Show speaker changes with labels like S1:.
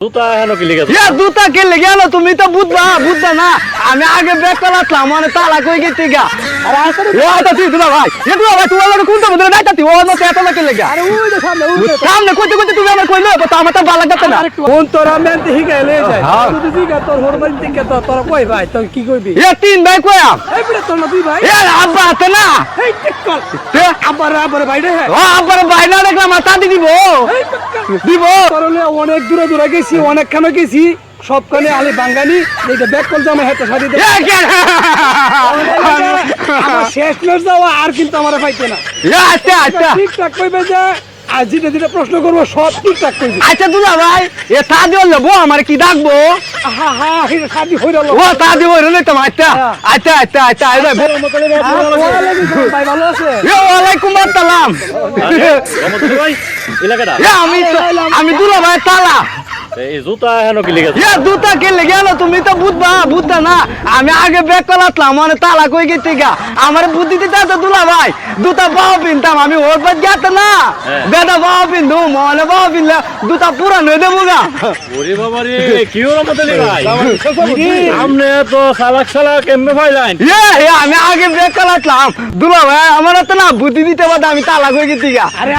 S1: জুতা হেন কি লিখে
S2: জুতা কে লেগে গেল তুমি তো বুঝবা না আমি আগে ব্যাগ করাতলাম মানে তালা কই গেছি গা আরে আসলে ও আটা তুই দুলা ভাই তুই আমার কোনটা মধ্যে দাইতা তুই ও না তো এত লাগে লাগা আরে ওই যে সামনে কইতে তুমি আমার কইলো তো আমার তো ভালো লাগতে না
S3: কোন তোরা মেন দেখি গেলে যায় তুই দিগা তোর হরমাল দিকে তো তোরা কই ভাই তুই কি কইবি
S2: তিন ভাই কইয়া
S3: এই বিরে তোর না দুই ভাই
S2: আব্বা আছে না
S3: এই টিকল আবার ভাই রে
S2: ও আব্বার ভাই না দেখলাম মাথা দিব
S3: করলে অনেক দূরে গেছি অনেকখানে গেছি সবখানে আলি বাঙ্গালি এইটা ব্যাক কল জামা হাতে সাদি দে শেষ মেশ যাওয়া আর কিন্তু আমারে পাইতে না
S2: আচ্ছা
S3: ঠিকঠাক কইবে যে আজ যেটা প্রশ্ন করবো সব ঠিকঠাক কইবে
S2: আচ্ছা দুলা ভাই এ সাদি হলো আমার কি ডাকবো
S3: হা এটা সাদি হইল
S2: ও সাদি হইল না তো আচ্ছা আই ভাই
S3: ভাই ভালো আছে
S2: ওয়ালাইকুম আসসালাম
S1: ভাই এলাকাটা
S2: আমি দুলা ভাই তালা
S1: এই জুতা হেন কি লিখে
S2: জুতা কে লেগে গেল তুমি তো বুঝবা না আমি আগে ব্যাগ করাতলাম মানে তালা কই গেছি গা আমার বুদ্ধি দিতে তো দুলা ভাই জুতা বাও পিনতাম আমি ওর বাদ গেত না বেটা বাও পিনদু মনে বাও পিনলে জুতা পুরান হয়ে দেবো গা
S1: ওরে বাবা রে কি ওর মত ভাই সামনে তো সালাক এমএ ফাইলাইন
S2: আমি আগে ব্যাগ করাতলাম দুলা ভাই আমার তো না বুদ্ধি দিতে বাদ আমি তালা কই গেছি গা